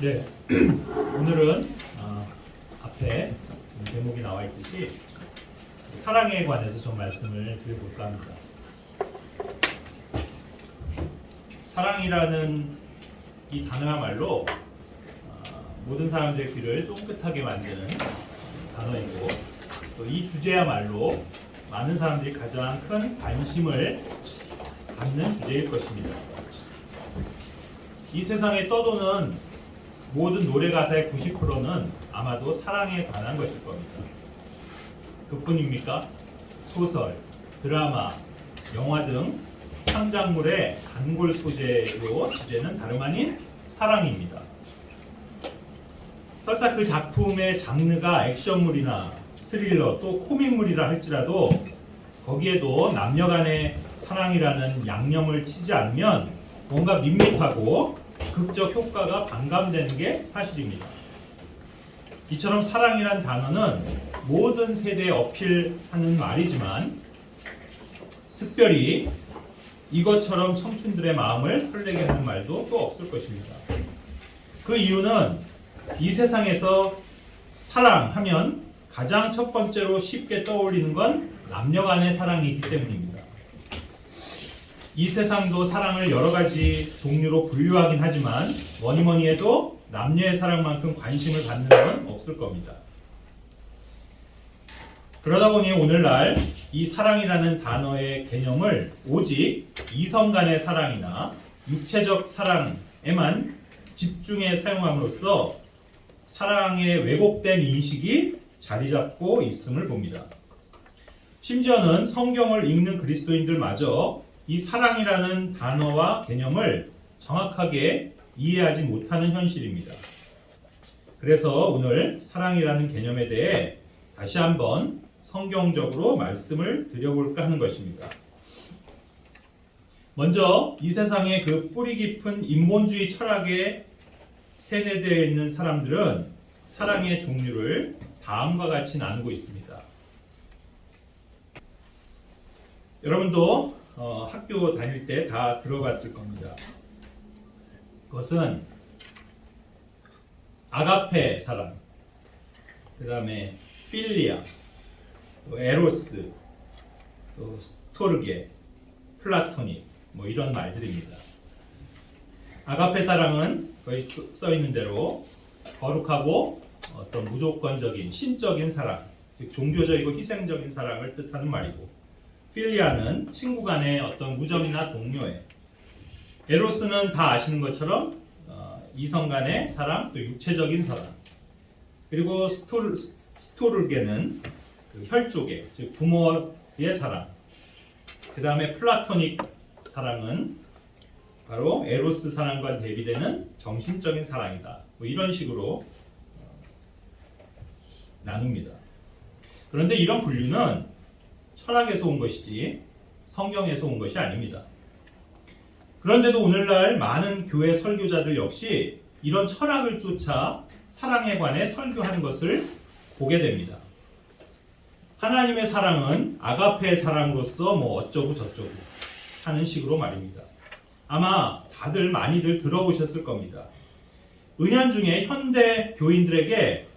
네, 오늘은 앞에 제목이 나와 있듯이 사랑에 관해서 좀 말씀을 드려볼까 합니다. 사랑이라는 이 단어야말로 모든 사람들의 귀를 쫑긋하게 만드는 단어이고, 또 이 주제야말로 많은 사람들이 가장 큰 관심을 갖는 주제일 것입니다. 이 세상에 떠도는 모든 노래 가사의 90%는 아마도 사랑에 관한 것일 겁니다. 그뿐입니까? 소설, 드라마, 영화 등 창작물의 단골 소재로 주제는 다름 아닌 사랑입니다. 설사 그 작품의 장르가 액션물이나 스릴러 또 코믹물이라 할지라도 거기에도 남녀 간의 사랑이라는 양념을 치지 않으면 뭔가 밋밋하고 극적 효과가 반감되는 게 사실입니다. 이처럼 사랑이란 단어는 모든 세대에 어필하는 말이지만 특별히 이것처럼 청춘들의 마음을 설레게 하는 말도 또 없을 것입니다. 그 이유는 이 세상에서 사랑하면 가장 첫 번째로 쉽게 떠올리는 건 남녀 간의 사랑이기 때문입니다. 이 세상도 사랑을 여러 가지 종류로 분류하긴 하지만 뭐니 해도 남녀의 사랑만큼 관심을 받는 건 없을 겁니다. 그러다 보니 오늘날 이 사랑이라는 단어의 개념을 오직 이성 간의 사랑이나 육체적 사랑에만 집중해 사용함으로써 사랑의 왜곡된 인식이 자리 잡고 있음을 봅니다. 심지어는 성경을 읽는 그리스도인들마저 이 사랑이라는 단어와 개념을 정확하게 이해하지 못하는 현실입니다. 그래서 오늘 사랑이라는 개념에 대해 다시 한번 성경적으로 말씀을 드려볼까 하는 것입니다. 먼저 이 세상의 그 뿌리 깊은 인본주의 철학에 세뇌되어 있는 사람들은 사랑의 종류를 다음과 같이 나누고 있습니다. 여러분도 학교 다닐 때 다 들어봤을 겁니다. 그것은 아가페 사랑, 그 다음에 필리아, 또 에로스, 또 스토르게, 플라토닉 뭐 이런 말들입니다. 아가페 사랑은 거기 써 있는 대로 거룩하고 어떤 무조건적인 신적인 사랑, 즉 종교적이고 희생적인 사랑을 뜻하는 말이고, 필리아는 친구 간의 어떤 우정이나 동료애, 에로스는 다 아시는 것처럼 이성 간의 사랑, 또 육체적인 사랑, 그리고 스토르게는 그 혈족애, 즉 부모의 사랑, 그 다음에 플라토닉 사랑은 바로 에로스 사랑과 대비되는 정신적인 사랑이다. 뭐 이런 식으로 나눕니다. 그런데 이런 분류는 철학에서 온 것이지 성경에서 온 것이 아닙니다. 그런데도 오늘날 많은 교회 설교자들 역시 이런 철학을 쫓아 사랑에 관해 설교하는 것을 보게 됩니다. 하나님의 사랑은 아가페의 사랑으로서 뭐 어쩌고 저쩌고 하는 식으로 말입니다. 아마 다들 많이들 들어보셨을 겁니다. 은연중에 현대 교인들에게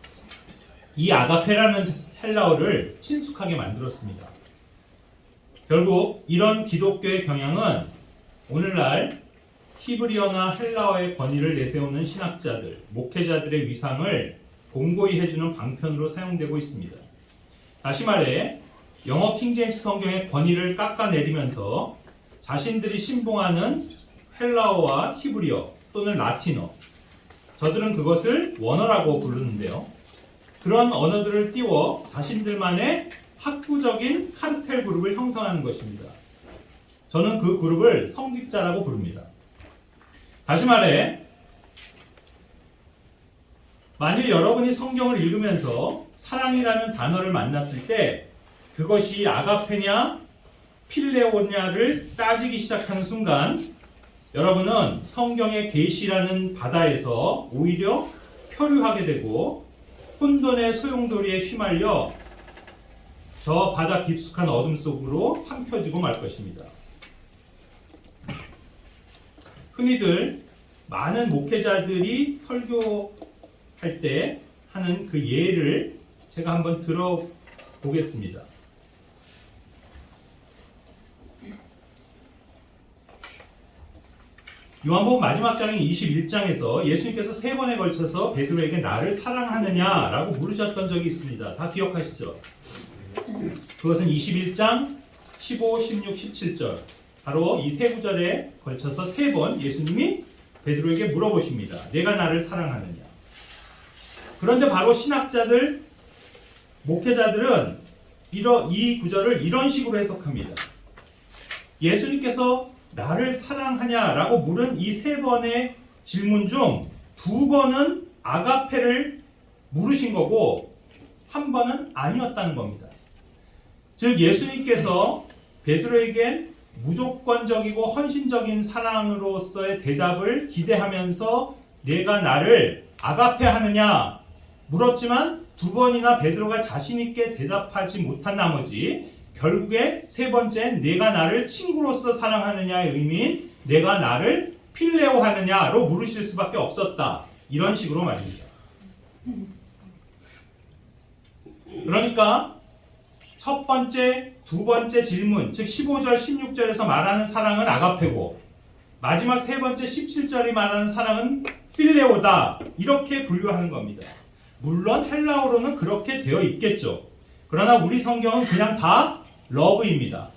이 아가페라는 헬라어를 친숙하게 만들었습니다. 결국 이런 기독교의 경향은 오늘날 히브리어나 헬라어의 권위를 내세우는 신학자들, 목회자들의 위상을 공고히 해주는 방편으로 사용되고 있습니다. 다시 말해 영어 킹제임스 성경의 권위를 깎아내리면서 자신들이 신봉하는 헬라어와 히브리어 또는 라틴어, 저들은 그것을 원어라고 부르는데요. 그런 언어들을 띄워 자신들만의 학구적인 카르텔 그룹을 형성하는 것입니다. 저는 그 그룹을 성직자라고 부릅니다. 다시 말해, 만일 여러분이 성경을 읽으면서 사랑이라는 단어를 만났을 때 그것이 아가페냐 필레오냐를 따지기 시작하는 순간 여러분은 성경의 계시라는 바다에서 오히려 표류하게 되고 혼돈의 소용돌이에 휘말려 저 바다 깊숙한 어둠 속으로 삼켜지고 말 것입니다. 흔히들 많은 목회자들이 설교할 때 하는 그 예를 제가 한번 들어보겠습니다. 요한복음 마지막 장인 21장에서 예수님께서 3번에 걸쳐서 베드로에게 나를 사랑하느냐라고 물으셨던 적이 있습니다. 다 기억하시죠? 그것은 21장 15, 16, 17절 바로 이 세 구절에 걸쳐서 3번 예수님이 베드로에게 물어보십니다. 내가 나를 사랑하느냐. 그런데 바로 신학자들, 목회자들은 이 구절을 이런 식으로 해석합니다. 예수님께서 나를 사랑하냐라고 물은 이 3번의 질문 중 2번은 아가페를 물으신 거고 1번은 아니었다는 겁니다. 즉 예수님께서 베드로에겐 무조건적이고 헌신적인 사랑으로서의 대답을 기대하면서 내가 나를 아가페 하느냐 물었지만 2번이나 베드로가 자신있게 대답하지 못한 나머지 결국에 3번째 내가 나를 친구로서 사랑하느냐의 의미인 내가 나를 필레오 하느냐로 물으실 수밖에 없었다. 이런 식으로 말입니다. 그러니까 첫 번째, 두 번째 질문, 즉 15절, 16절에서 말하는 사랑은 아가페고 마지막 세 번째 17절이 말하는 사랑은 필레오다. 이렇게 분류하는 겁니다. 물론 헬라어로는 그렇게 되어 있겠죠. 그러나 우리 성경은 그냥 다 러브입니다.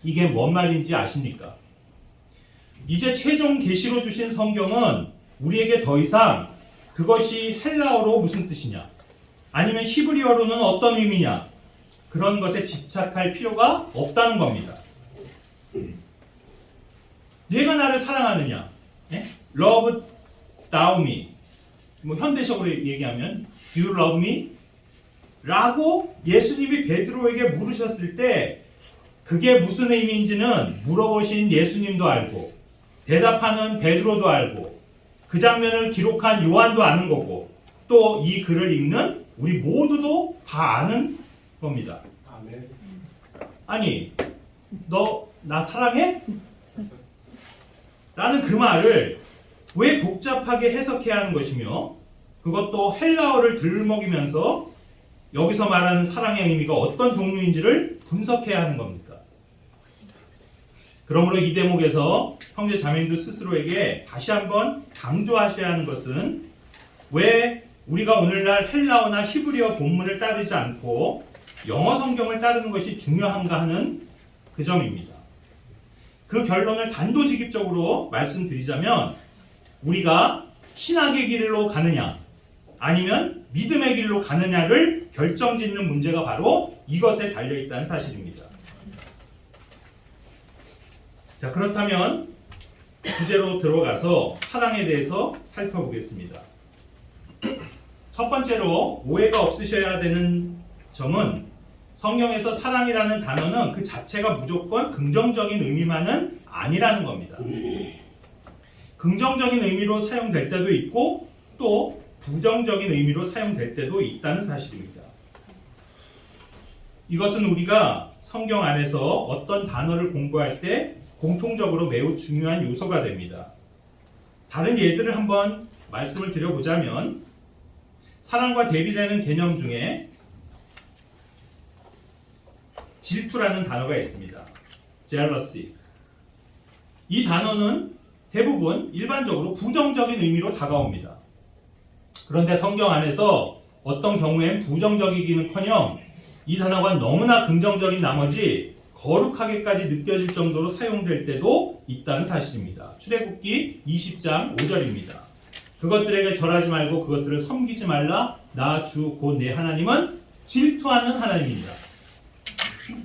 이게 뭔 말인지 아십니까? 이제 최종 계시로 주신 성경은 우리에게 더 이상 그것이 헬라어로 무슨 뜻이냐 아니면 히브리어로는 어떤 의미냐 그런 것에 집착할 필요가 없다는 겁니다. 내가 나를 사랑하느냐, love thou me, 뭐 현대식으로 얘기하면 do you love me? 라고 예수님이 베드로에게 물으셨을 때 그게 무슨 의미인지는 물어보신 예수님도 알고 대답하는 베드로도 알고 그 장면을 기록한 요한도 아는 거고 또 이 글을 읽는 우리 모두도 다 아는 겁니다. 아니, 너 나 사랑해? 라는 그 말을 왜 복잡하게 해석해야 하는 것이며 그것도 헬라어를 들먹이면서 여기서 말하는 사랑의 의미가 어떤 종류인지를 분석해야 하는 겁니까? 그러므로 이 대목에서 형제 자매님들 스스로에게 다시 한번 강조하셔야 하는 것은 왜 우리가 오늘날 헬라어나 히브리어 본문을 따르지 않고 영어 성경을 따르는 것이 중요한가 하는 그 점입니다. 그 결론을 단도직입적으로 말씀드리자면 우리가 신학의 길로 가느냐 아니면 믿음의 길로 가느냐를 결정짓는 문제가 바로 이것에 달려있다는 사실입니다. 자, 그렇다면 주제로 들어가서 사랑에 대해서 살펴보겠습니다. 첫 번째로 오해가 없으셔야 되는 점은 성경에서 사랑이라는 단어는 그 자체가 무조건 긍정적인 의미만은 아니라는 겁니다. 긍정적인 의미로 사용될 때도 있고 또 부정적인 의미로 사용될 때도 있다는 사실입니다. 이것은 우리가 성경 안에서 어떤 단어를 공부할 때 공통적으로 매우 중요한 요소가 됩니다. 다른 예들을 한번 말씀을 드려보자면 사랑과 대비되는 개념 중에 질투라는 단어가 있습니다. jealousy. 이 단어는 대부분 일반적으로 부정적인 의미로 다가옵니다. 그런데 성경 안에서 어떤 경우엔 부정적이기는커녕 이 단어가 너무나 긍정적인 나머지 거룩하게까지 느껴질 정도로 사용될 때도 있다는 사실입니다. 출애굽기 20장 5절입니다. 그것들에게 절하지 말고 그것들을 섬기지 말라. 나 주 곧 내 하나님은 질투하는 하나님입니다.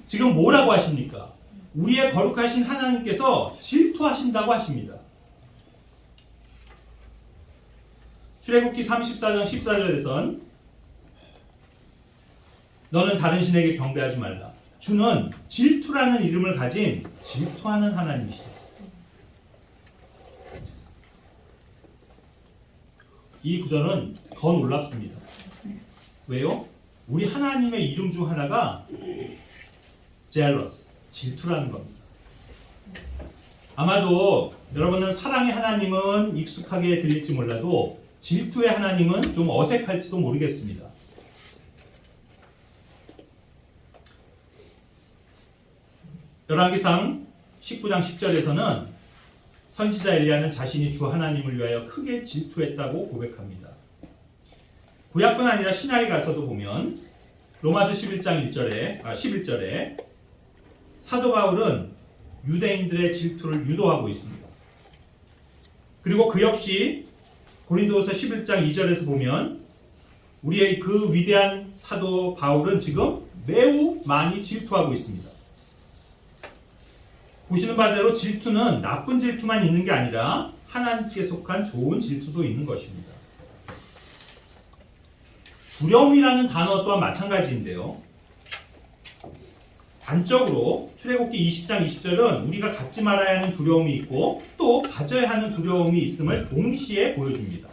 지금 뭐라고 하십니까? 우리의 거룩하신 하나님께서 질투하신다고 하십니다. 출애굽기 34장 14절에선 너는 다른 신에게 경배하지 말라. 주는 질투라는 이름을 가진 질투하는 하나님이시다. 이 구절은 더 놀랍습니다. 왜요? 우리 하나님의 이름 중 하나가 jealous, 질투라는 겁니다. 아마도 여러분은 사랑의 하나님은 익숙하게 들릴지 몰라도 질투의 하나님은 좀 어색할지도 모르겠습니다. 열왕기상 19장 10절에서는 선지자 엘리야는 자신이 주 하나님을 위하여 크게 질투했다고 고백합니다. 구약뿐 아니라 신약에 가서도 보면 로마서 11장 11절에 사도 바울은 유대인들의 질투를 유도하고 있습니다. 그리고 그 역시 고린도후서 11장 2절에서 보면 우리의 그 위대한 사도 바울은 지금 매우 많이 질투하고 있습니다. 보시는 바대로 질투는 나쁜 질투만 있는 게 아니라 하나님께 속한 좋은 질투도 있는 것입니다. 두려움이라는 단어 또한 마찬가지인데요. 단적으로 출애굽기 20장 20절은 우리가 갖지 말아야 하는 두려움이 있고 또 가져야 하는 두려움이 있음을 동시에 보여줍니다.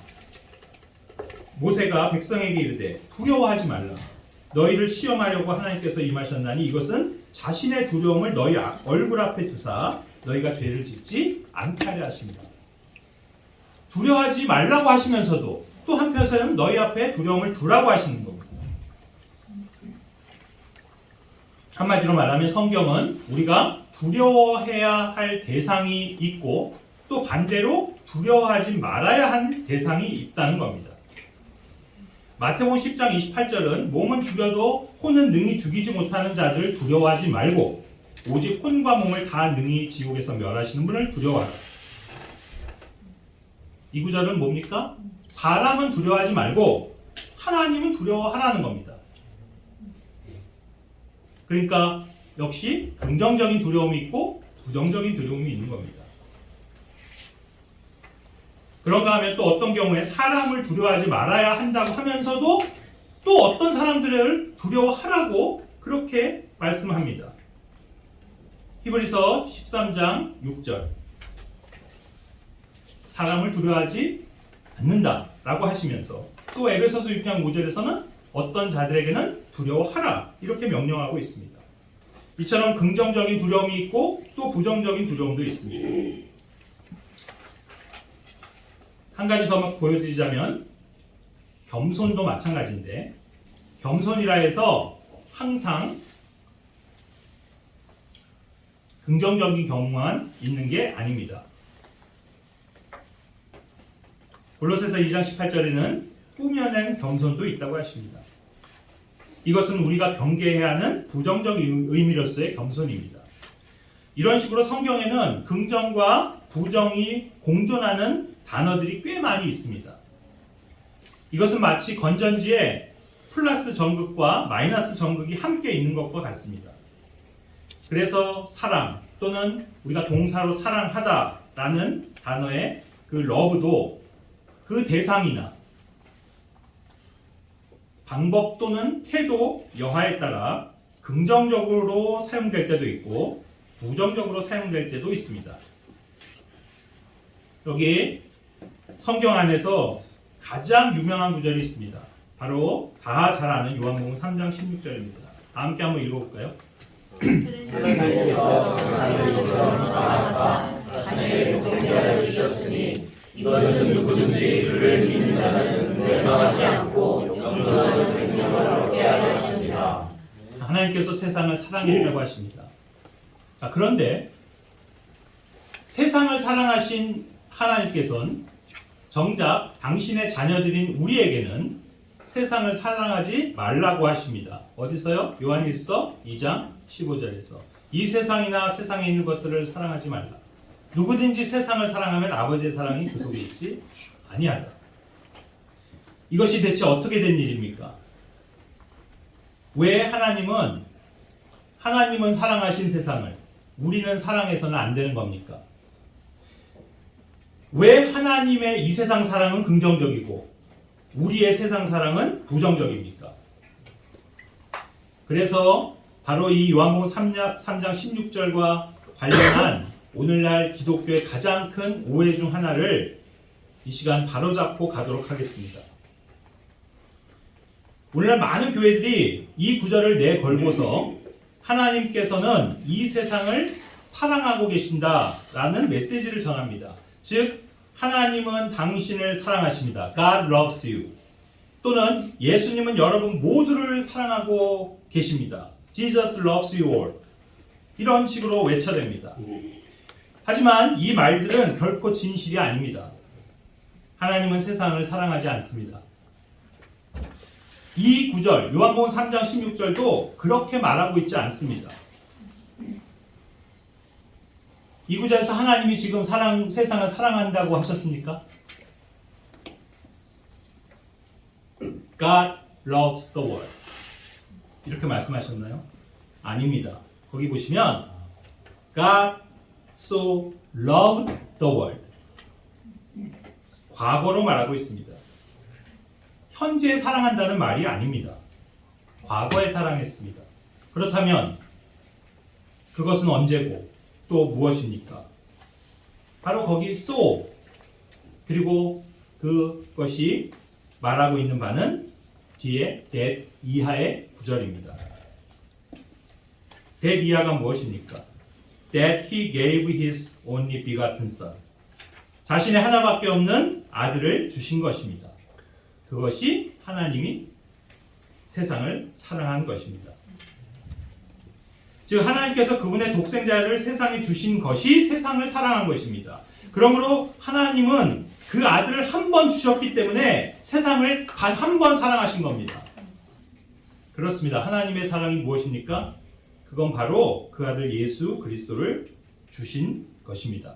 모세가 백성에게 이르되 두려워하지 말라. 너희를 시험하려고 하나님께서 임하셨나니 이것은 자신의 두려움을 너희 얼굴 앞에 두사 너희가 죄를 짓지 않게 하려 하십니다. 두려워하지 말라고 하시면서도 또 한편에서는 너희 앞에 두려움을 두라고 하시는 겁니다. 한마디로 말하면 성경은 우리가 두려워해야 할 대상이 있고 또 반대로 두려워하지 말아야 할 대상이 있다는 겁니다. 마태복음 10장 28절은 몸은 죽여도 혼은 능히 죽이지 못하는 자들을 두려워하지 말고 오직 혼과 몸을 다 능히 지옥에서 멸하시는 분을 두려워하라. 이 구절은 뭡니까? 사람은 두려워하지 말고 하나님은 두려워하라는 겁니다. 그러니까 역시 긍정적인 두려움이 있고 부정적인 두려움이 있는 겁니다. 그런가 하면 또 어떤 경우에 사람을 두려워하지 말아야 한다고 하면서도 또 어떤 사람들을 두려워하라고 그렇게 말씀합니다. 히브리서 13장 6절 사람을 두려워하지 않는다 라고 하시면서 또 에베소서 6장 5절에서는 어떤 자들에게는 두려워하라 이렇게 명령하고 있습니다. 이처럼 긍정적인 두려움이 있고 또 부정적인 두려움도 있습니다. 한 가지 더 보여드리자면 겸손도 마찬가지인데 겸손이라 해서 항상 긍정적인 경우만 있는 게 아닙니다. 골로새서 2장 18절에는 꾸며낸 겸손도 있다고 하십니다. 이것은 우리가 경계해야 하는 부정적인 의미로서의 겸손입니다. 이런 식으로 성경에는 긍정과 부정이 공존하는 단어들이 꽤 많이 있습니다. 이것은 마치 건전지에 플러스 전극과 마이너스 전극이 함께 있는 것과 같습니다. 그래서 사랑 또는 우리가 동사로 사랑하다라는 단어의 그 러브도 그 대상이나 방법 또는 태도, 여하에 따라 긍정적으로 사용될 때도 있고 부정적으로 사용될 때도 있습니다. 여기 성경 안에서 가장 유명한 구절이 있습니다. 바로 다 잘 아는 요한복음 3장 16절입니다. 다 함께 한번 읽어볼까요? 자신의 독생자를 주셨으니 이것은 누구든지 그를 믿는 자는 멸망하지 않고 영원한 생명을 얻게 하려 하십니다. 하나님께서 세상을 사랑했다고 하십니다. 자, 그런데 세상을 사랑하신 하나님께서는 정작 당신의 자녀들인 우리에게는 세상을 사랑하지 말라고 하십니다. 어디서요? 요한일서 2장 15절에서 이 세상이나 세상에 있는 것들을 사랑하지 말라. 누구든지 세상을 사랑하면 아버지의 사랑이 그 속에 있지 아니하다. 이것이 대체 어떻게 된 일입니까? 왜 하나님은 사랑하신 세상을 우리는 사랑해서는 안 되는 겁니까? 왜 하나님의 이 세상 사랑은 긍정적이고 우리의 세상 사랑은 부정적입니까? 그래서 바로 이 요한복음 3장 16절과 관련한 오늘날 기독교의 가장 큰 오해 중 하나를 이 시간 바로잡고 가도록 하겠습니다. 오늘날 많은 교회들이 이 구절을 내걸고서 하나님께서는 이 세상을 사랑하고 계신다라는 메시지를 전합니다. 즉 하나님은 당신을 사랑하십니다. God loves you. 또는 예수님은 여러분 모두를 사랑하고 계십니다. Jesus loves you all. 이런 식으로 외쳐댑니다. 하지만 이 말들은 결코 진실이 아닙니다. 하나님은 세상을 사랑하지 않습니다. 이 구절 요한복음 3장 16절도 그렇게 말하고 있지 않습니다. 이 구절에서 하나님이 지금 세상을 사랑한다고 하셨습니까? God loves the world. 이렇게 말씀하셨나요? 아닙니다. 거기 보시면 God so loved the world. 과거로 말하고 있습니다. 현재 사랑한다는 말이 아닙니다. 과거에 사랑했습니다. 그렇다면 그것은 언제고 또 무엇입니까? 바로 거기 so 그리고 그것이 말하고 있는 바는 뒤에 that 이하의 구절입니다. that 이하가 무엇입니까? That he gave his only begotten son. 자신의 하나밖에 없는 아들을 주신 것입니다. 그것이 하나님이 세상을 사랑한 것입니다. 즉 하나님께서 그분의 독생자를 세상에 주신 것이 세상을 사랑한 것입니다. 그러므로 하나님은 그 아들을 한 번 주셨기 때문에 세상을 단 한 번 사랑하신 겁니다. 그렇습니다. 하나님의 사랑이 무엇입니까? 그건 바로 그 아들 예수 그리스도를 주신 것입니다.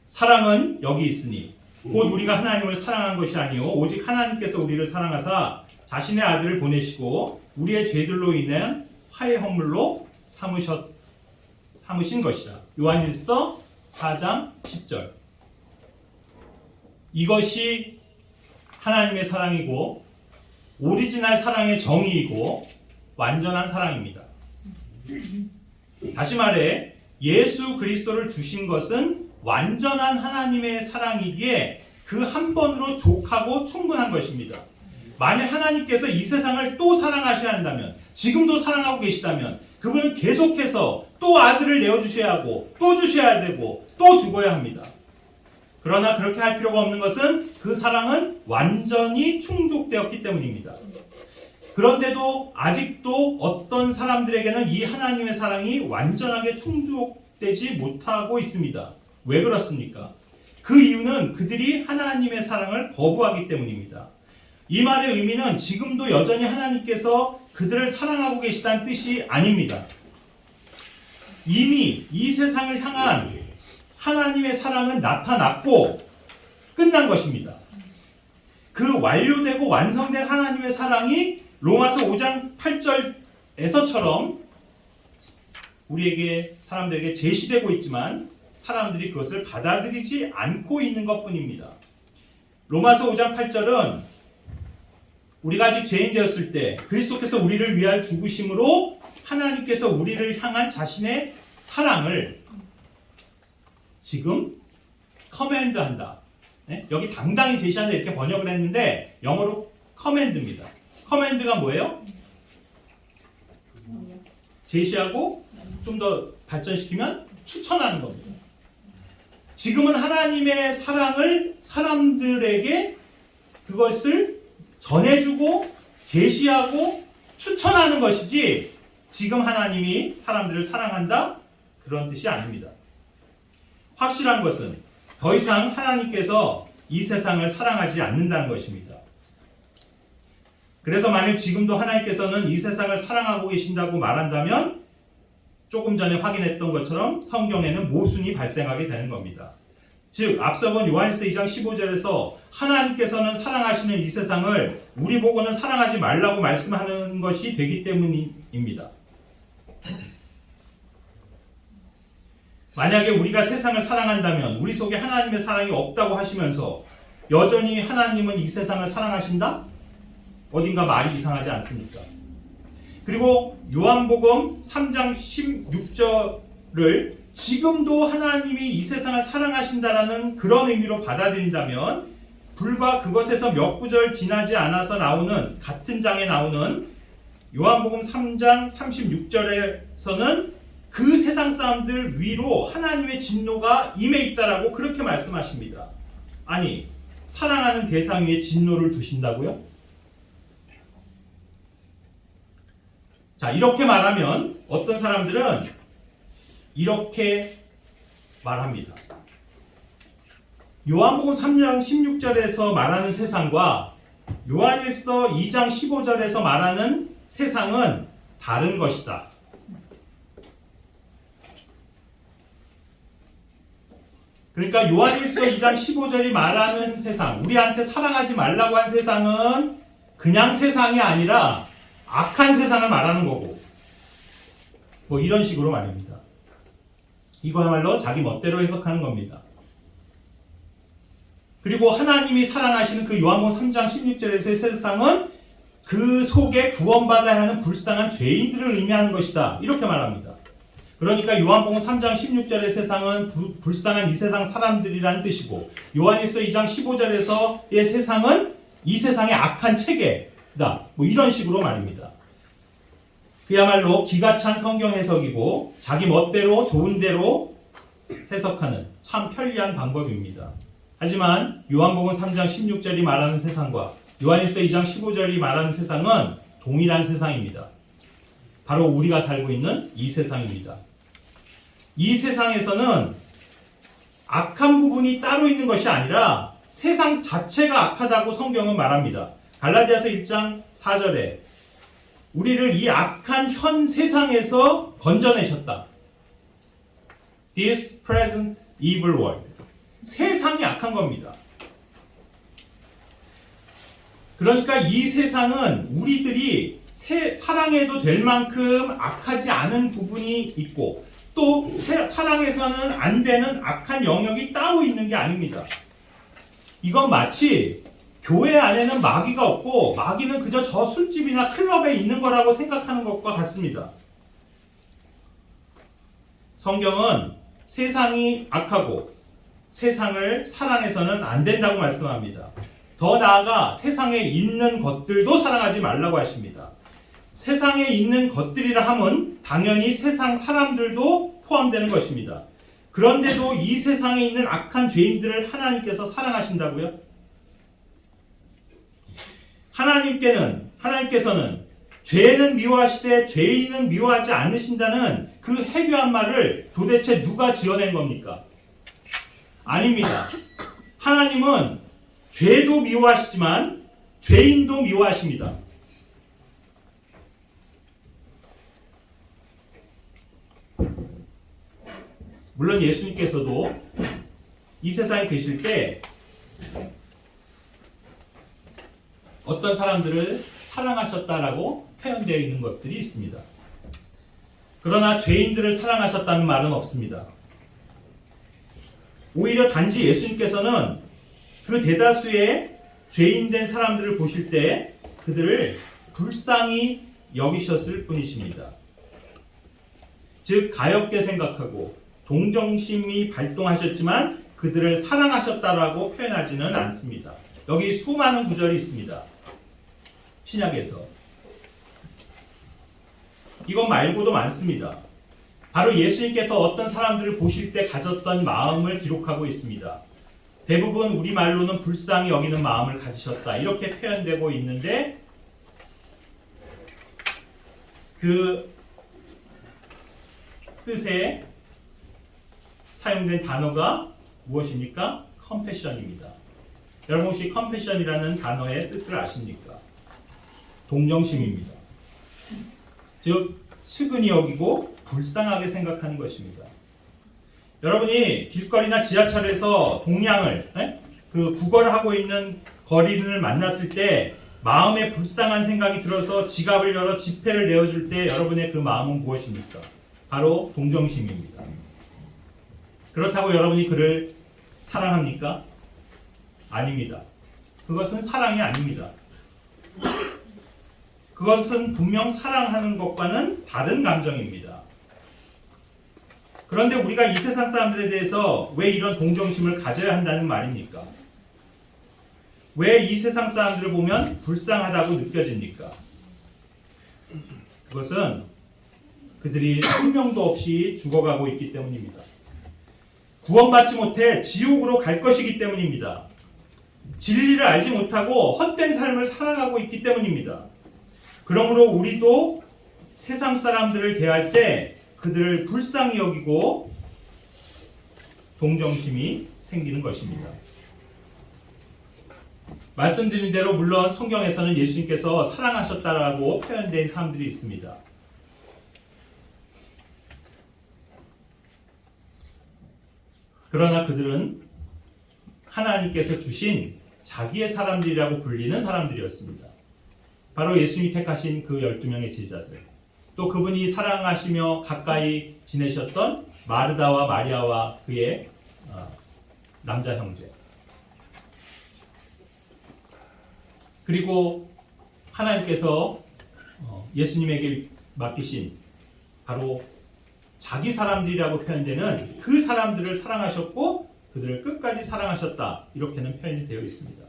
사랑은 여기 있으니 곧 우리가 하나님을 사랑한 것이 아니요 오직 하나님께서 우리를 사랑하사 자신의 아들을 보내시고 우리의 죄들로 인한 화해 헌물로 삼으신 것이라. 요한일서 4장 10절. 이것이 하나님의 사랑이고 오리지널 사랑의 정의이고 완전한 사랑입니다. 다시 말해 예수 그리스도를 주신 것은 완전한 하나님의 사랑이기에 그 한 번으로 족하고 충분한 것입니다. 만일 하나님께서 이 세상을 또 사랑하셔야 한다면, 지금도 사랑하고 계시다면 그분은 계속해서 또 아들을 내어주셔야 하고 또 주셔야 되고 또 죽어야 합니다. 그러나 그렇게 할 필요가 없는 것은 그 사랑은 완전히 충족되었기 때문입니다. 그런데도 아직도 어떤 사람들에게는 이 하나님의 사랑이 완전하게 충족되지 못하고 있습니다. 왜 그렇습니까? 그 이유는 그들이 하나님의 사랑을 거부하기 때문입니다. 이 말의 의미는 지금도 여전히 하나님께서 그들을 사랑하고 계시다는 뜻이 아닙니다. 이미 이 세상을 향한 하나님의 사랑은 나타났고 끝난 것입니다. 그 완료되고 완성된 하나님의 사랑이 로마서 5장 8절에서처럼 우리에게 사람들에게 제시되고 있지만 사람들이 그것을 받아들이지 않고 있는 것뿐입니다. 로마서 5장 8절은 우리가 아직 죄인 되었을 때 그리스도께서 우리를 위하여 죽으심으로 하나님께서 우리를 향한 자신의 사랑을 지금 커맨드한다. 네? 여기 당당히 제시한다 이렇게 번역을 했는데 영어로 커맨드입니다. 커맨드가 뭐예요? 제시하고 좀 더 발전시키면 추천하는 겁니다. 지금은 하나님의 사랑을 사람들에게 그것을 전해주고 제시하고 추천하는 것이지 지금 하나님이 사람들을 사랑한다? 그런 뜻이 아닙니다. 확실한 것은 더 이상 하나님께서 이 세상을 사랑하지 않는다는 것입니다. 그래서 만약 지금도 하나님께서는 이 세상을 사랑하고 계신다고 말한다면 조금 전에 확인했던 것처럼 성경에는 모순이 발생하게 되는 겁니다. 즉 앞서 본 요한일서 2장 15절에서 하나님께서는 사랑하시는 이 세상을 우리 보고는 사랑하지 말라고 말씀하는 것이 되기 때문입니다. 만약에 우리가 세상을 사랑한다면 우리 속에 하나님의 사랑이 없다고 하시면서 여전히 하나님은 이 세상을 사랑하신다? 어딘가 말이 이상하지 않습니까? 그리고 요한복음 3장 16절을 지금도 하나님이 이 세상을 사랑하신다라는 그런 의미로 받아들인다면 불과 그것에서 몇 구절 지나지 않아서 나오는 같은 장에 나오는 요한복음 3장 36절에서는 그 세상 사람들 위로 하나님의 진노가 임해 있다라고 그렇게 말씀하십니다. 아니, 사랑하는 대상 위에 진노를 두신다고요? 자, 이렇게 말하면 어떤 사람들은 이렇게 말합니다. 요한복음 3장 16절에서 말하는 세상과 요한일서 2장 15절에서 말하는 세상은 다른 것이다. 그러니까 요한일서 2장 15절이 말하는 세상, 우리한테 사랑하지 말라고 한 세상은 그냥 세상이 아니라 악한 세상을 말하는 거고, 뭐 이런 식으로 말입니다. 이거야말로 자기 멋대로 해석하는 겁니다. 그리고 하나님이 사랑하시는 그 요한복음 3장 16절에서의 세상은 그 속에 구원받아야 하는 불쌍한 죄인들을 의미하는 것이다. 이렇게 말합니다. 그러니까 요한복음 3장 16절의 세상은 불쌍한 이 세상 사람들이라는 뜻이고, 요한일서 2장 15절에서의 세상은 이 세상의 악한 체계다. 뭐 이런 식으로 말입니다. 그야말로 기가 찬 성경 해석이고 자기 멋대로 좋은 대로 해석하는 참 편리한 방법입니다. 하지만 요한복음 3장 16절이 말하는 세상과 요한일서 2장 15절이 말하는 세상은 동일한 세상입니다. 바로 우리가 살고 있는 이 세상입니다. 이 세상에서는 악한 부분이 따로 있는 것이 아니라 세상 자체가 악하다고 성경은 말합니다. 갈라디아서 1장 4절에 우리를 이 악한 현 세상에서 건져내셨다. This present evil world. 세상이 악한 겁니다. 그러니까 이 세상은 우리들이 사랑해도 될 만큼 악하지 않은 부분이 있고, 또 사랑해서는 안 되는 악한 영역이 따로 있는 게 아닙니다. 이건 마치 교회 안에는 마귀가 없고 마귀는 그저 저 술집이나 클럽에 있는 거라고 생각하는 것과 같습니다. 성경은 세상이 악하고 세상을 사랑해서는 안 된다고 말씀합니다. 더 나아가 세상에 있는 것들도 사랑하지 말라고 하십니다. 세상에 있는 것들이라 함은 당연히 세상 사람들도 포함되는 것입니다. 그런데도 이 세상에 있는 악한 죄인들을 하나님께서 사랑하신다고요? 하나님께서는 죄는 미워하시되 죄인은 미워하지 않으신다는 그 해교한 말을 도대체 누가 지어낸 겁니까? 아닙니다. 하나님은 죄도 미워하시지만 죄인도 미워하십니다. 물론 예수님께서도 이 세상에 계실 때 어떤 사람들을 사랑하셨다라고 표현되어 있는 것들이 있습니다. 그러나 죄인들을 사랑하셨다는 말은 없습니다. 오히려 단지 예수님께서는 그 대다수의 죄인된 사람들을 보실 때 그들을 불쌍히 여기셨을 뿐이십니다. 즉 가엾게 생각하고 동정심이 발동하셨지만 그들을 사랑하셨다라고 표현하지는 않습니다. 여기 수많은 구절이 있습니다. 신약에서. 이것 말고도 많습니다. 바로 예수님께서 어떤 사람들을 보실 때 가졌던 마음을 기록하고 있습니다. 대부분 우리말로는 불쌍히 여기는 마음을 가지셨다, 이렇게 표현되고 있는데 그 뜻에 사용된 단어가 무엇입니까? 컴패션입니다. 여러분 혹시 컴패션이라는 단어의 뜻을 아십니까? 동정심입니다. 즉 측은히 여기고 불쌍하게 생각하는 것입니다. 여러분이 길거리나 지하철에서 동량을 구걸을 하고 있는 거리를 만났을 때 마음에 불쌍한 생각이 들어서 지갑을 열어 지폐를 내어줄 때 여러분의 그 마음은 무엇입니까? 바로 동정심입니다. 그렇다고 여러분이 그를 사랑합니까? 아닙니다. 그것은 사랑이 아닙니다. 그것은 분명 사랑하는 것과는 다른 감정입니다. 그런데 우리가 이 세상 사람들에 대해서 왜 이런 동정심을 가져야 한다는 말입니까? 왜 이 세상 사람들을 보면 불쌍하다고 느껴집니까? 그것은 그들이 생명도 없이 죽어가고 있기 때문입니다. 구원받지 못해 지옥으로 갈 것이기 때문입니다. 진리를 알지 못하고 헛된 삶을 살아가고 있기 때문입니다. 그러므로 우리도 세상 사람들을 대할 때 그들을 불쌍히 여기고 동정심이 생기는 것입니다. 말씀드린 대로 물론 성경에서는 예수님께서 사랑하셨다라고 표현된 사람들이 있습니다. 그러나 그들은 하나님께서 주신 자기의 사람들이라고 불리는 사람들이었습니다. 바로 예수님이 택하신 그 12명의 제자들, 또 그분이 사랑하시며 가까이 지내셨던 마르다와 마리아와 그의 남자 형제, 그리고 하나님께서 예수님에게 맡기신 바로 자기 사람들이라고 표현되는 그 사람들을 사랑하셨고 그들을 끝까지 사랑하셨다, 이렇게는 표현이 되어 있습니다.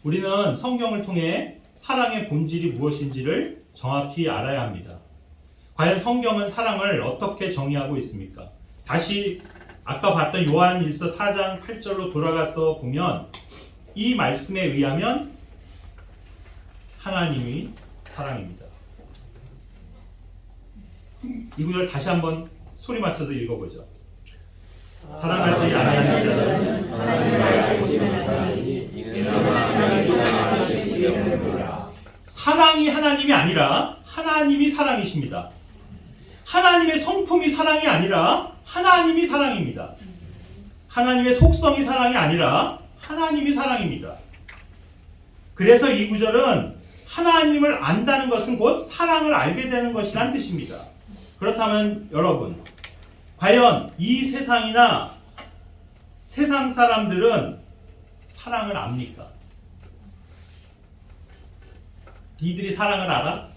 우리는 성경을 통해 사랑의 본질이 무엇인지를 정확히 알아야 합니다. 과연 성경은 사랑을 어떻게 정의하고 있습니까? 다시 아까 봤던 요한일서 4장 8절로 돌아가서 보면 이 말씀에 의하면 하나님이 사랑입니다. 이 구절 다시 한번 소리 맞춰서 읽어보죠. 사랑하지 아니하는 자는 하나님을 알지 못하나니 이는 하나님이 사랑하시기 때문이라. 사랑이 하나님이 아니라 하나님이 사랑이십니다. 하나님의 성품이 사랑이 아니라 하나님이 사랑입니다. 하나님의 속성이 사랑이 아니라 하나님이 사랑입니다. 그래서 이 구절은 하나님을 안다는 것은 곧 사랑을 알게 되는 것이란 뜻입니다. 그렇다면 여러분, 과연 이 세상이나 세상 사람들은 사랑을 압니까? 니들이 사랑을 알아?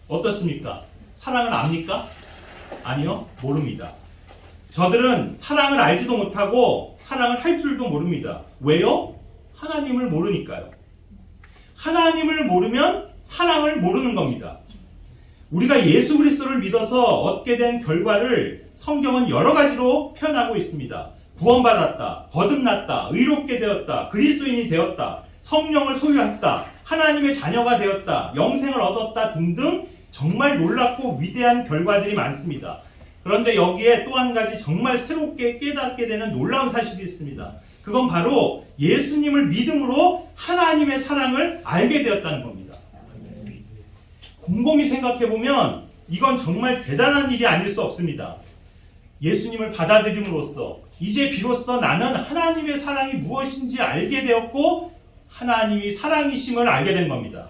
어떻습니까? 사랑을 압니까? 아니요, 모릅니다. 저들은 사랑을 알지도 못하고 사랑을 할 줄도 모릅니다. 왜요? 하나님을 모르니까요. 하나님을 모르면 사랑을 모르는 겁니다. 우리가 예수 그리스도를 믿어서 얻게 된 결과를 성경은 여러 가지로 표현하고 있습니다. 구원받았다, 거듭났다, 의롭게 되었다, 그리스도인이 되었다, 성령을 소유했다, 하나님의 자녀가 되었다, 영생을 얻었다 등등 정말 놀랍고 위대한 결과들이 많습니다. 그런데 여기에 또 한 가지 정말 새롭게 깨닫게 되는 놀라운 사실이 있습니다. 그건 바로 예수님을 믿음으로 하나님의 사랑을 알게 되었다는 겁니다. 곰곰이 생각해보면 이건 정말 대단한 일이 아닐 수 없습니다. 예수님을 받아들임으로써 이제 비로소 나는 하나님의 사랑이 무엇인지 알게 되었고 하나님이 사랑이심을 알게 된 겁니다.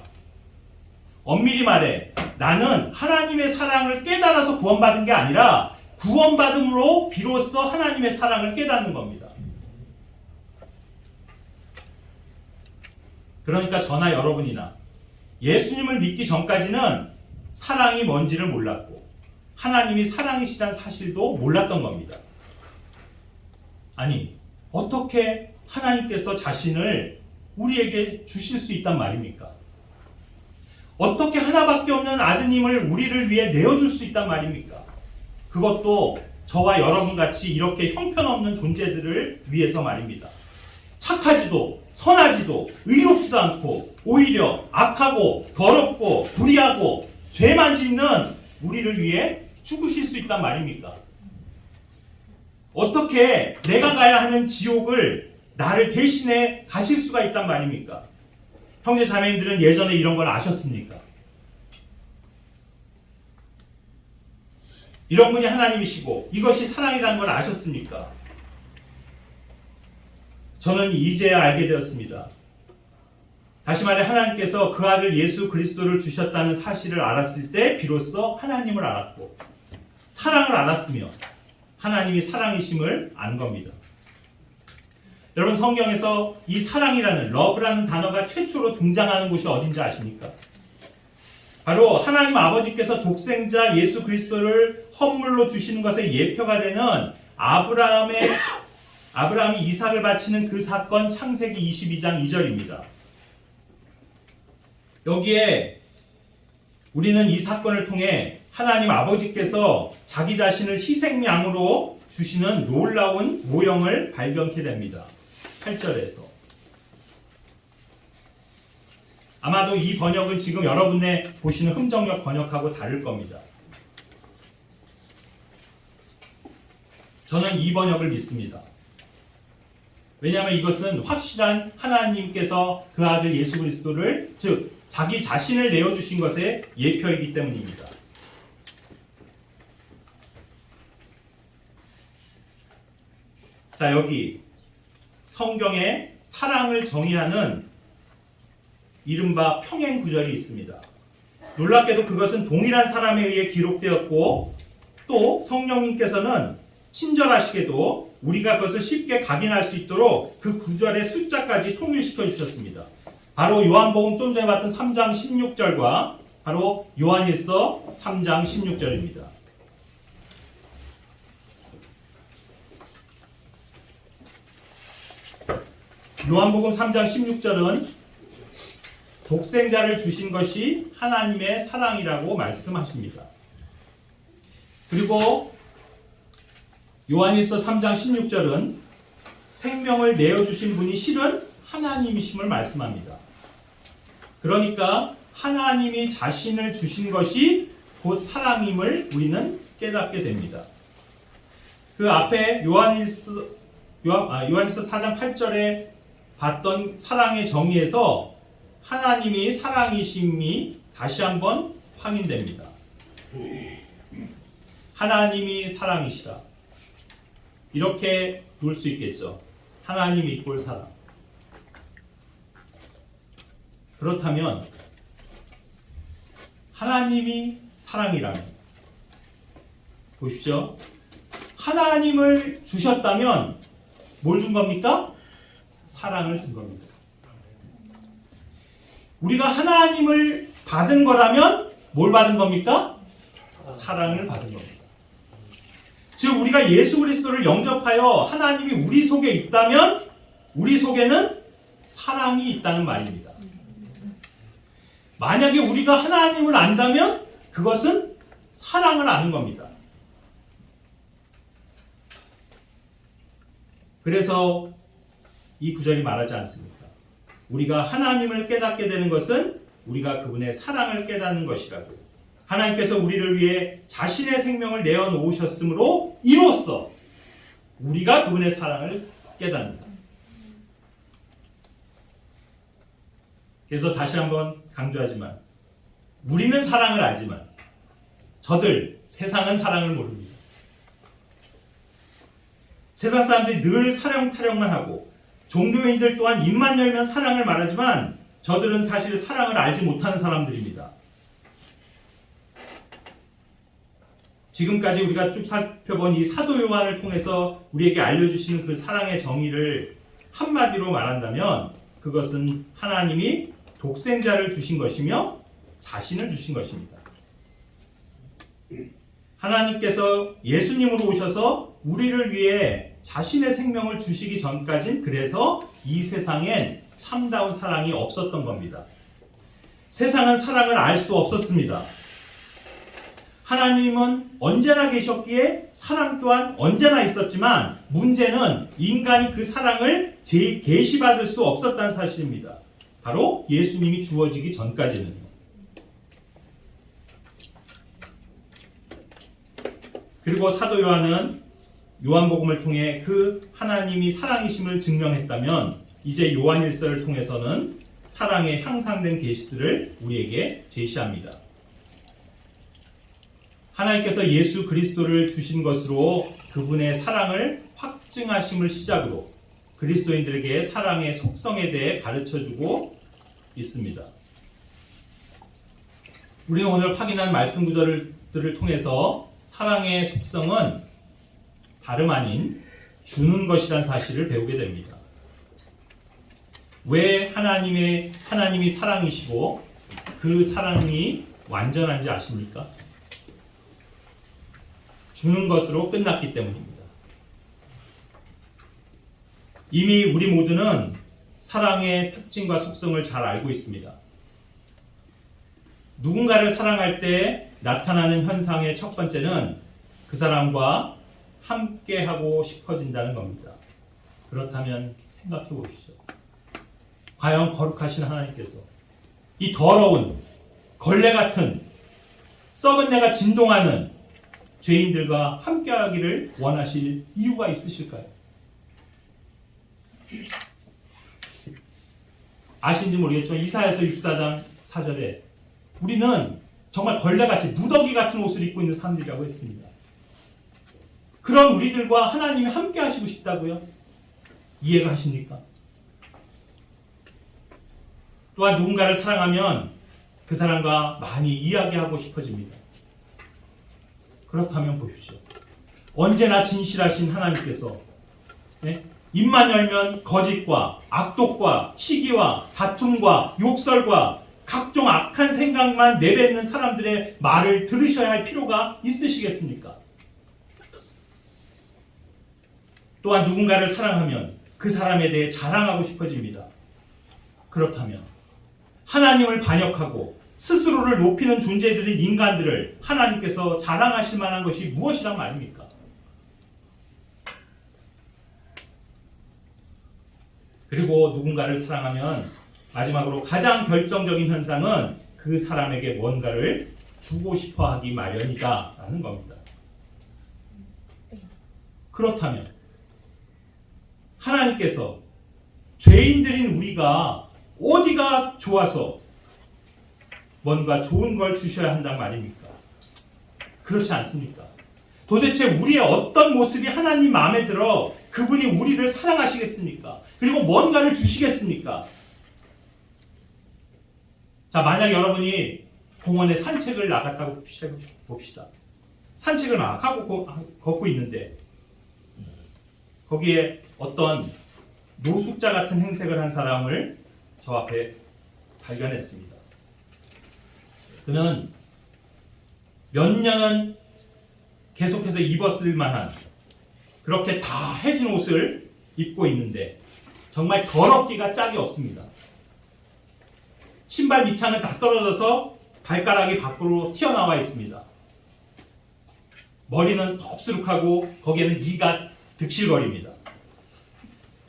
엄밀히 말해 나는 하나님의 사랑을 깨달아서 구원받은 게 아니라 구원받음으로 비로소 하나님의 사랑을 깨닫는 겁니다. 그러니까 저나 여러분이나 예수님을 믿기 전까지는 사랑이 뭔지를 몰랐고 하나님이 사랑이시란 사실도 몰랐던 겁니다. 아니, 어떻게 하나님께서 자신을 우리에게 주실 수 있단 말입니까? 어떻게 하나밖에 없는 아드님을 우리를 위해 내어줄 수 있단 말입니까? 그것도 저와 여러분같이 이렇게 형편없는 존재들을 위해서 말입니다. 착하지도 선하지도 의롭지도 않고 오히려 악하고 더럽고 불의하고 죄만 짓는 우리를 위해 죽으실 수 있단 말입니까? 어떻게 내가 가야 하는 지옥을 나를 대신해 가실 수가 있단 말입니까? 형제 자매님들은 예전에 이런 걸 아셨습니까? 이런 분이 하나님이시고 이것이 사랑이라는 걸 아셨습니까? 저는 이제야 알게 되었습니다. 다시 말해 하나님께서 그 아들 예수 그리스도를 주셨다는 사실을 알았을 때 비로소 하나님을 알았고 사랑을 알았으며 하나님이 사랑이심을 안 겁니다. 여러분, 성경에서 이 사랑이라는 러브라는 단어가 최초로 등장하는 곳이 어딘지 아십니까? 바로 하나님 아버지께서 독생자 예수 그리스도를 헌물로 주시는 것의 예표가 되는 아브라함이 이삭을 바치는 그 사건, 창세기 22장 2절입니다. 여기에 우리는 이 사건을 통해 하나님 아버지께서 자기 자신을 희생양으로 주시는 놀라운 모형을 발견케 됩니다. 8절에서. 아마도 이 번역은 지금 여러분의 보시는 흠정역 번역하고 다를 겁니다. 저는 이 번역을 믿습니다. 왜냐하면 이것은 확실한 하나님께서 그 아들 예수 그리스도를, 즉 자기 자신을 내어주신 것의 예표이기 때문입니다. 자, 여기 성경에 사랑을 정의하는 이른바 평행 구절이 있습니다. 놀랍게도 그것은 동일한 사람에 의해 기록되었고, 또 성령님께서는 친절하시게도 우리가 그것을 쉽게 각인할 수 있도록 그 구절의 숫자까지 통일시켜 주셨습니다. 바로 요한복음 좀 전에 봤던 3장 16절과 바로 요한일서 3장 16절입니다. 요한복음 3장 16절은 독생자를 주신 것이 하나님의 사랑이라고 말씀하십니다. 그리고 요한일서 3장 16절은 생명을 내어주신 분이 실은 하나님이심을 말씀합니다. 그러니까 하나님이 자신을 주신 것이 곧 사랑임을 우리는 깨닫게 됩니다. 그 앞에 요한일서 4장 8절에 봤던 사랑의 정의에서 하나님이 사랑이심이 다시 한번 확인됩니다. 하나님이 사랑이시라. 이렇게 놓을 수 있겠죠. 하나님 이꼴 사랑. 그렇다면 하나님이 사랑이라면, 보십시오. 하나님을 주셨다면 뭘 준 겁니까? 사랑을 준 겁니다. 우리가 하나님을 받은 거라면 뭘 받은 겁니까? 사랑을 받은 겁니다. 즉 우리가 예수 그리스도를 영접하여 하나님이 우리 속에 있다면 우리 속에는 사랑이 있다는 말입니다. 만약에 우리가 하나님을 안다면 그것은 사랑을 아는 겁니다. 그래서 이 구절이 말하지 않습니까? 우리가 하나님을 깨닫게 되는 것은 우리가 그분의 사랑을 깨닫는 것이라고요. 하나님께서 우리를 위해 자신의 생명을 내어놓으셨으므로 이로써 우리가 그분의 사랑을 깨닫는다. 그래서 다시 한번 강조하지만 우리는 사랑을 알지만 저들 세상은 사랑을 모릅니다. 세상 사람들이 늘 사랑 타령만 하고 종교인들 또한 입만 열면 사랑을 말하지만 저들은 사실 사랑을 알지 못하는 사람들입니다. 지금까지 우리가 쭉 살펴본 이 사도 요한을 통해서 우리에게 알려주시는 그 사랑의 정의를 한마디로 말한다면 그것은 하나님이 독생자를 주신 것이며 자신을 주신 것입니다. 하나님께서 예수님으로 오셔서 우리를 위해 자신의 생명을 주시기 전까진 그래서 이 세상엔 참다운 사랑이 없었던 겁니다. 세상은 사랑을 알 수 없었습니다. 하나님은 언제나 계셨기에 사랑 또한 언제나 있었지만 문제는 인간이 그 사랑을 계시받을 수 없었다는 사실입니다. 바로 예수님이 주어지기 전까지는요. 그리고 사도 요한은 요한복음을 통해 그 하나님이 사랑이심을 증명했다면 이제 요한일서를 통해서는 사랑의 향상된 계시들을 우리에게 제시합니다. 하나님께서 예수 그리스도를 주신 것으로 그분의 사랑을 확증하심을 시작으로 그리스도인들에게 사랑의 속성에 대해 가르쳐주고 있습니다. 우리는 오늘 확인한 말씀 구절들을 통해서 사랑의 속성은 다름 아닌 주는 것이란 사실을 배우게 됩니다. 왜 하나님이 사랑이시고 그 사랑이 완전한지 아십니까? 주는 것으로 끝났기 때문입니다. 이미 우리 모두는 사랑의 특징과 속성을 잘 알고 있습니다. 누군가를 사랑할 때 나타나는 현상의 첫 번째는 그 사람과 함께 하고 싶어진다는 겁니다. 그렇다면 생각해 보시죠. 과연 거룩하신 하나님께서 이 더러운 걸레 같은 썩은 내가 진동하는 죄인들과 함께 하기를 원하실 이유가 있으실까요? 아신지 모르겠지만 이사야서 64장 4절에 우리는 정말 걸레같이 누더기 같은 옷을 입고 있는 사람들이라고 했습니다. 그런 우리들과 하나님이 함께 하시고 싶다고요? 이해가 하십니까? 또한 누군가를 사랑하면 그 사람과 많이 이야기하고 싶어집니다. 그렇다면 보십시오. 언제나 진실하신 하나님께서 입만 열면 거짓과 악독과 시기와 다툼과 욕설과 각종 악한 생각만 내뱉는 사람들의 말을 들으셔야 할 필요가 있으시겠습니까? 또한 누군가를 사랑하면 그 사람에 대해 자랑하고 싶어집니다. 그렇다면 하나님을 반역하고 스스로를 높이는 존재들인 인간들을 하나님께서 자랑하실 만한 것이 무엇이란 말입니까? 그리고 누군가를 사랑하면 마지막으로 가장 결정적인 현상은 그 사람에게 뭔가를 주고 싶어 하기 마련이다라는 겁니다. 그렇다면 하나님께서 죄인들인 우리가 어디가 좋아서 뭔가 좋은 걸 주셔야 한단 말입니까? 그렇지 않습니까? 도대체 우리의 어떤 모습이 하나님 마음에 들어 그분이 우리를 사랑하시겠습니까? 그리고 뭔가를 주시겠습니까? 자, 만약 여러분이 공원에 산책을 나갔다고 봅시다. 산책을 막 하고 걷고 있는데 거기에 어떤 노숙자 같은 행색을 한 사람을 저 앞에 발견했습니다. 그는 몇 년은 계속해서 입었을 만한 그렇게 다 해진 옷을 입고 있는데 정말 더럽기가 짝이 없습니다. 신발 밑창은 다 떨어져서 발가락이 밖으로 튀어나와 있습니다. 머리는 덥수룩하고 거기에는 이가 득실거립니다.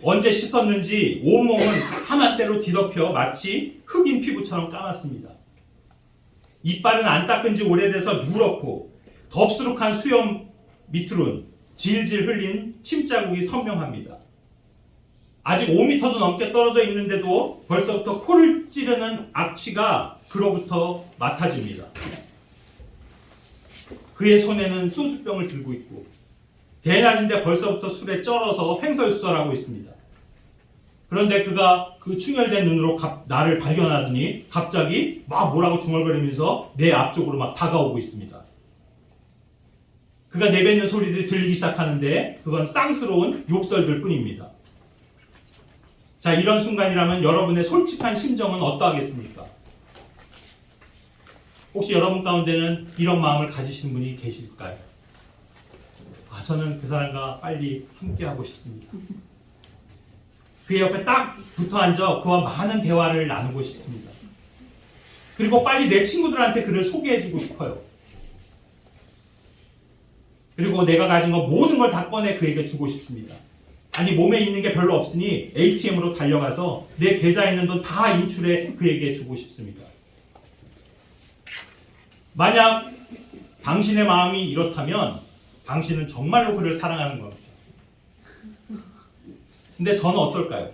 언제 씻었는지 온몸은 까만 때로 뒤덮여 마치 흑인 피부처럼 까맣습니다. 이빨은 안 닦은 지 오래돼서 누렇고 덥수룩한 수염 밑으론 질질 흘린 침자국이 선명합니다. 아직 5m도 넘게 떨어져 있는데도 벌써부터 코를 찌르는 악취가 그로부터 맡아집니다. 그의 손에는 소주병을 들고 있고 대낮인데 벌써부터 술에 쩔어서 횡설수설하고 있습니다. 그런데 그가 그 충혈된 눈으로 나를 발견하더니 갑자기 막 뭐라고 중얼거리면서 내 앞쪽으로 막 다가오고 있습니다. 그가 내뱉는 소리들이 들리기 시작하는데 그건 쌍스러운 욕설들 뿐입니다. 자, 이런 순간이라면 여러분의 솔직한 심정은 어떠하겠습니까? 혹시 여러분 가운데는 이런 마음을 가지신 분이 계실까요? 저는 그 사람과 빨리 함께하고 싶습니다. 그의 옆에 딱 붙어 앉아 그와 많은 대화를 나누고 싶습니다. 그리고 빨리 내 친구들한테 그를 소개해주고 싶어요. 그리고 내가 가진 거 모든 걸 다 꺼내 그에게 주고 싶습니다. 아니, 몸에 있는 게 별로 없으니 ATM으로 달려가서 내 계좌에 있는 돈 다 인출해 그에게 주고 싶습니다. 만약 당신의 마음이 이렇다면 당신은 정말로 그를 사랑하는 겁니다. 근데 저는 어떨까요?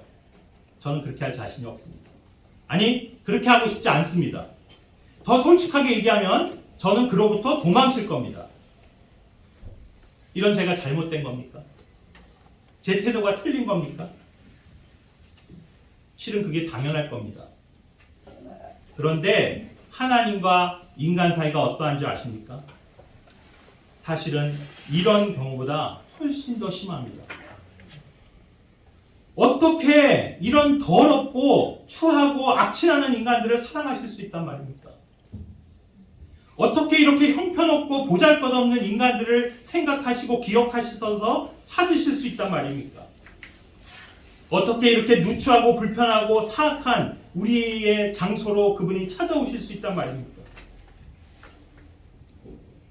저는 그렇게 할 자신이 없습니다. 아니, 그렇게 하고 싶지 않습니다. 더 솔직하게 얘기하면 저는 그로부터 도망칠 겁니다. 이런 제가 잘못된 겁니까? 제 태도가 틀린 겁니까? 실은 그게 당연할 겁니다. 그런데 하나님과 인간 사이가 어떠한 줄 아십니까? 사실은 이런 경우보다 훨씬 더 심합니다. 어떻게 이런 더럽고 추하고 악취나는 인간들을 사랑하실 수 있단 말입니까? 어떻게 이렇게 형편없고 보잘것없는 인간들을 생각하시고 기억하셔서 찾으실 수 있단 말입니까? 어떻게 이렇게 누추하고 불편하고 사악한 우리의 장소로 그분이 찾아오실 수 있단 말입니까?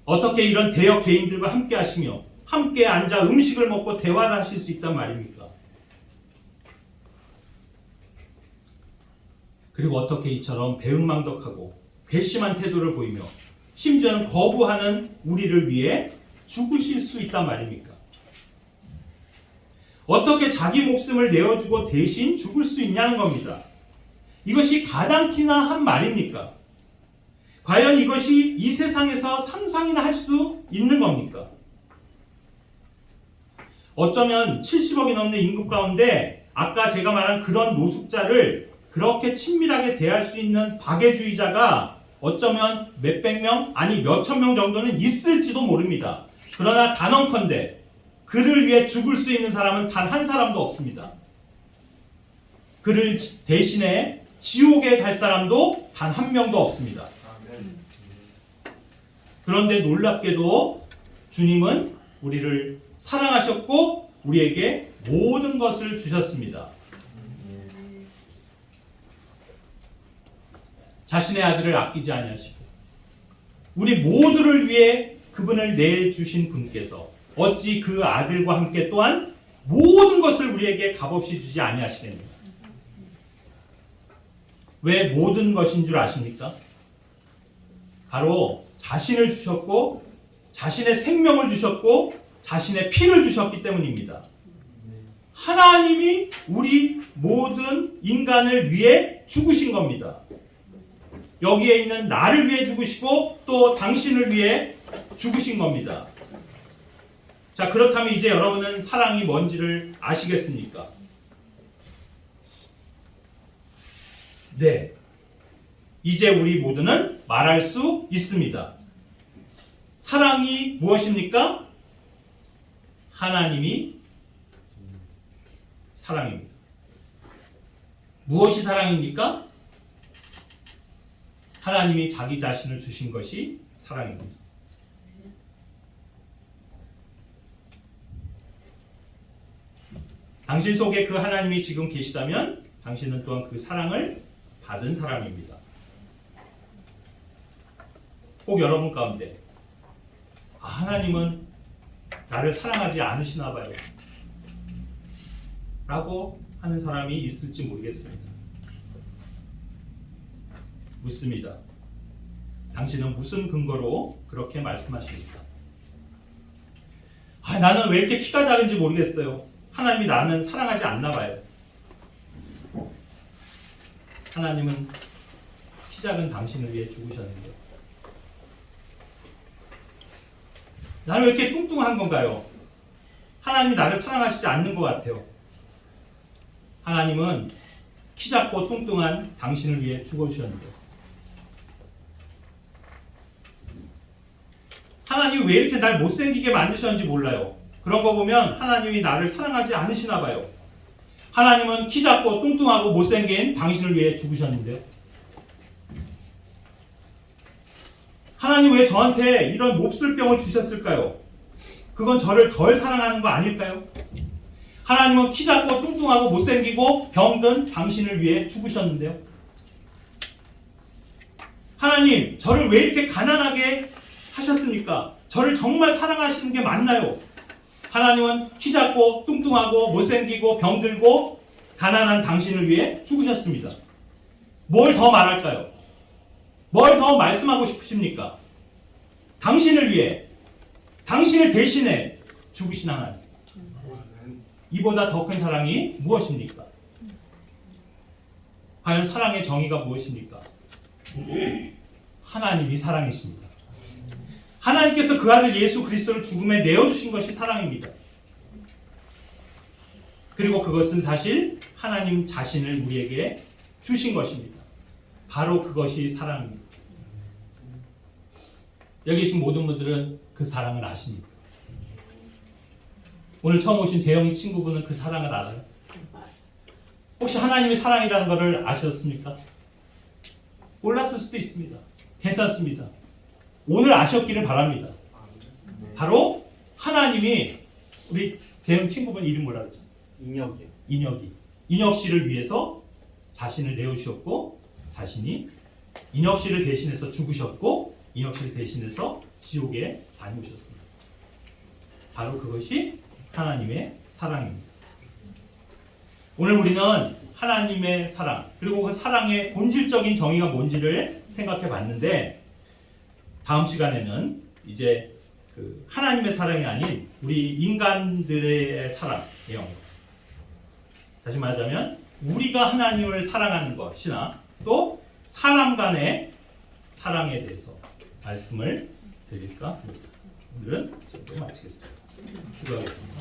어떻게 이런 대역 죄인들과 함께 하시며 함께 앉아 음식을 먹고 대화를 하실 수 있단 말입니까? 그리고 어떻게 이처럼 배은망덕하고 괘씸한 태도를 보이며 심지어는 거부하는 우리를 위해 죽으실 수 있단 말입니까? 어떻게 자기 목숨을 내어주고 대신 죽을 수 있냐는 겁니다. 이것이 가당키나 한 말입니까? 과연 이것이 이 세상에서 상상이나 할 수 있는 겁니까? 어쩌면 70억이 넘는 인구 가운데 아까 제가 말한 그런 노숙자를 그렇게 친밀하게 대할 수 있는 박애주의자가 어쩌면 몇백 명, 아니 몇천 명 정도는 있을지도 모릅니다. 그러나 단언컨대 그를 위해 죽을 수 있는 사람은 단 한 사람도 없습니다. 그를 대신해 지옥에 갈 사람도 단 한 명도 없습니다. 그런데 놀랍게도 주님은 우리를 사랑하셨고 우리에게 모든 것을 주셨습니다. 자신의 아들을 아끼지 아니하시고 우리 모두를 위해 그분을 내주신 분께서 어찌 그 아들과 함께 또한 모든 것을 우리에게 값없이 주지 아니하시겠느냐. 왜 모든 것인 줄 아십니까? 바로 자신을 주셨고 자신의 생명을 주셨고 자신의 피를 주셨기 때문입니다. 하나님이 우리 모든 인간을 위해 죽으신 겁니다. 여기에 있는 나를 위해 죽으시고 또 당신을 위해 죽으신 겁니다. 자, 그렇다면 이제 여러분은 사랑이 뭔지를 아시겠습니까? 네. 이제 우리 모두는 말할 수 있습니다. 사랑이 무엇입니까? 하나님이 사랑입니다. 무엇이 사랑입니까? 하나님이 자기 자신을 주신 것이 사랑입니다. 당신 속에 그 하나님이 지금 계시다면 당신은 또한 그 사랑을 받은 사람입니다. 꼭 여러분 가운데 하나님은 나를 사랑하지 않으시나 봐요 라고 하는 사람이 있을지 모르겠습니다. 묻습니다. 당신은 무슨 근거로 그렇게 말씀하십니까? 나는 왜 이렇게 키가 작은지 모르겠어요. 하나님이 나는 사랑하지 않나 봐요. 하나님은 키 작은 당신을 위해 죽으셨는데요. 나는 왜 이렇게 뚱뚱한 건가요? 하나님이 나를 사랑하시지 않는 것 같아요. 하나님은 키 작고 뚱뚱한 당신을 위해 죽어주셨는데요. 하나님이 왜 이렇게 날 못생기게 만드셨는지 몰라요. 그런 거 보면 하나님이 나를 사랑하지 않으시나 봐요. 하나님은 키 작고 뚱뚱하고 못생긴 당신을 위해 죽으셨는데요. 하나님 왜 저한테 이런 몹쓸병을 주셨을까요? 그건 저를 덜 사랑하는 거 아닐까요? 하나님은 키 작고 뚱뚱하고 못생기고 병든 당신을 위해 죽으셨는데요. 하나님, 저를 왜 이렇게 가난하게 하셨습니까? 저를 정말 사랑하시는 게 맞나요? 하나님은 키 작고 뚱뚱하고 못생기고 병들고 가난한 당신을 위해 죽으셨습니다. 뭘 더 말할까요? 뭘 더 말씀하고 싶으십니까? 당신을 위해, 당신을 대신해 죽으신 하나님. 이보다 더 큰 사랑이 무엇입니까? 과연 사랑의 정의가 무엇입니까? 하나님이 사랑이십니다. 하나님께서 그 아들 예수 그리스도를 죽음에 내어주신 것이 사랑입니다. 그리고 그것은 사실 하나님 자신을 우리에게 주신 것입니다. 바로 그것이 사랑입니다. 여기 계신 모든 분들은 그 사랑을 아십니까? 오늘 처음 오신 재영이 친구분은 그 사랑을 알아요? 혹시 하나님이 사랑이라는 것을 아셨습니까? 몰랐을 수도 있습니다. 괜찮습니다. 오늘 아셨기를 바랍니다. 바로 하나님이 우리 재영 친구분 이름 뭐라 그러죠? 인혁이요. 인혁 씨를 위해서 자신을 내어주셨고 자신이 인혁 씨를 대신해서 죽으셨고 인혁 씨를 대신해서 지옥에 다녀오셨습니다. 바로 그것이 하나님의 사랑입니다. 오늘 우리는 하나님의 사랑, 그리고 그 사랑의 본질적인 정의가 뭔지를 생각해 봤는데, 다음 시간에는 이제 그 하나님의 사랑이 아닌 우리 인간들의 사랑이에요. 다시 말하자면 우리가 하나님을 사랑하는 것이나 또 사람 간의 사랑에 대해서 말씀을 드릴까 합니다. 오늘은 정도 마치겠습니다. 기도하겠습니다.